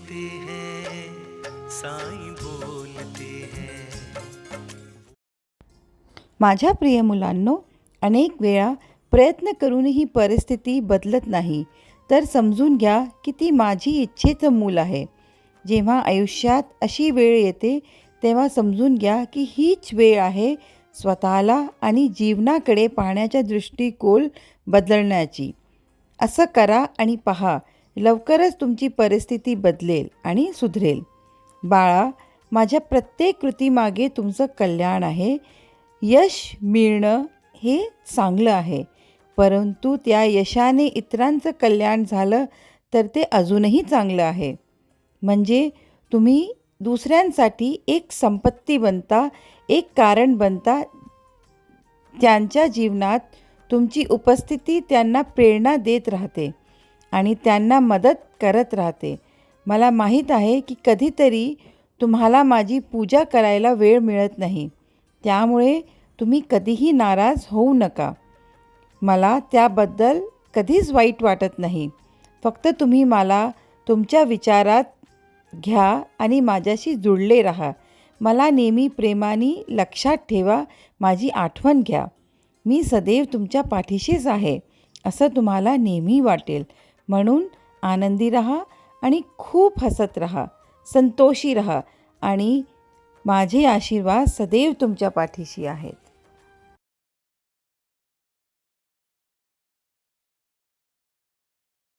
बोलते हैं, साईं बोलते हैं। माझ्या प्रिय मुलांनो, अनेक वेळा प्रयत्न करूनही परिस्थिती बदलत नाही तर समजून घ्या की ती माझी इच्छेचं मूल आहे. जेव्हा आयुष्यात अशी वेळ येते तेव्हा समजून घ्या की हीच वेळ आहे स्वतःला आणि जीवनाकडे पाहण्याचा दृष्टिकोन बदलण्याची. असं करा आणि पहा, लवकरच तुमची परिस्थिती बदलेल आणि सुधरेल. बाळा, माझ्या प्रत्येक कृतीमागे तुमचं कल्याण आहे. यश मिळणं हे चांगलं आहे, परंतु त्या यशाने इतरांचं कल्याण झालं तर ते अजूनही चांगलं आहे. म्हणजे तुम्ही दुसऱ्यांसाठी एक संपत्ती बनता, एक कारण बनता. त्यांच्या जीवनात तुमची उपस्थिती त्यांना प्रेरणा देत राहते आणि त्यांना मदत करत राहते. मला माहीत आहे की कधीतरी तुम्हाला माझी पूजा करायला वेळ मिळत नाही, त्यामुळे तुम्ही कधीही नाराज होऊ नका. मला त्याबद्दल कधीच वाईट वाटत नाही. फक्त तुम्ही मला तुमच्या विचारात घ्या आणि माझ्याशी जुळले राहा. मला नेहमी प्रेमाने लक्षात ठेवा, माझी आठवण घ्या. मी सदैव तुमच्या पाठीशीच आहे असं तुम्हाला नेहमी वाटेल. म्हणून आनंदी राहा आणि खूप हसत राहा, संतोषी राहा आणि माझे आशीर्वाद सदैव तुमच्या पाठीशी आहेत.